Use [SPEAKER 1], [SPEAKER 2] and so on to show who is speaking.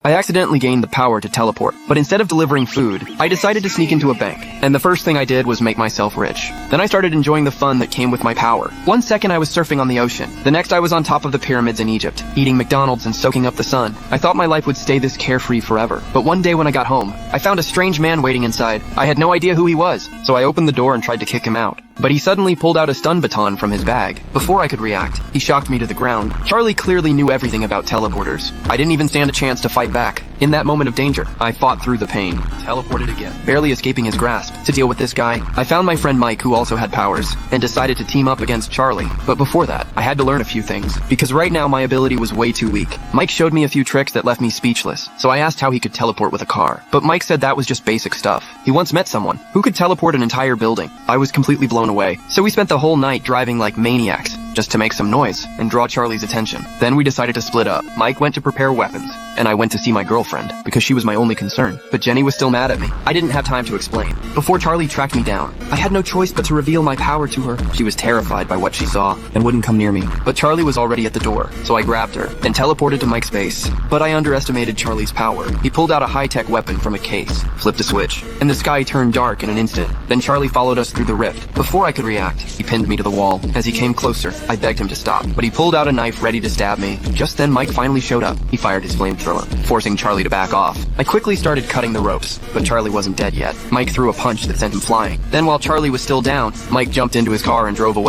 [SPEAKER 1] I accidentally gained the power to teleport, but instead of delivering food, I decided to sneak into a bank, and the first thing I did was make myself rich. Then I started enjoying the fun that came with my power. 1 second I was surfing on the ocean, the next I was on top of the pyramids in Egypt, eating McDonald's and soaking up the sun. I thought my life would stay this carefree forever, but one day when I got home, I found a strange man waiting inside. I had no idea who he was, so I opened the door and tried to kick him out. But he suddenly pulled out a stun baton from his bag. Before I could react, he shocked me to the ground. Charlie clearly knew everything about teleporters. I didn't even stand a chance to fight back. In that moment of danger, I fought through the pain. Teleported again, barely escaping his grasp. To deal with this guy, I found my friend Mike, who also had powers, and decided to team up against Charlie. But before that, I had to learn a few things, because right now my ability was way too weak. Mike showed me a few tricks that left me speechless, so I asked how he could teleport with a car. But Mike said that was just basic stuff. He once met someone who could teleport an entire building. I was completely blown away, so we spent the whole night driving like maniacs, just to make some noise and draw Charlie's attention. Then we decided to split up. Mike went to prepare weapons, and I went to see my girlfriend, because she was my only concern. But Jenny was still mad at me. I didn't have time to explain. Before Charlie tracked me down, I had no choice but to reveal my power to her. She was terrified by what she saw, and wouldn't come near me. But Charlie was already at the door, so I grabbed her, and teleported to Mike's base. But I underestimated Charlie's power. He pulled out a high-tech weapon from a case, flipped a switch, and the sky turned dark in an instant. Then Charlie followed us through the rift. Before I could react, he pinned me to the wall. As he came closer, I begged him to stop, but he pulled out a knife ready to stab me. Just then Mike finally showed up. He fired his flamethrower, forcing Charlie to back off. I quickly started cutting the ropes, but Charlie wasn't dead yet. Mike threw a punch that sent him flying. Then while Charlie was still down, Mike jumped into his car and drove away.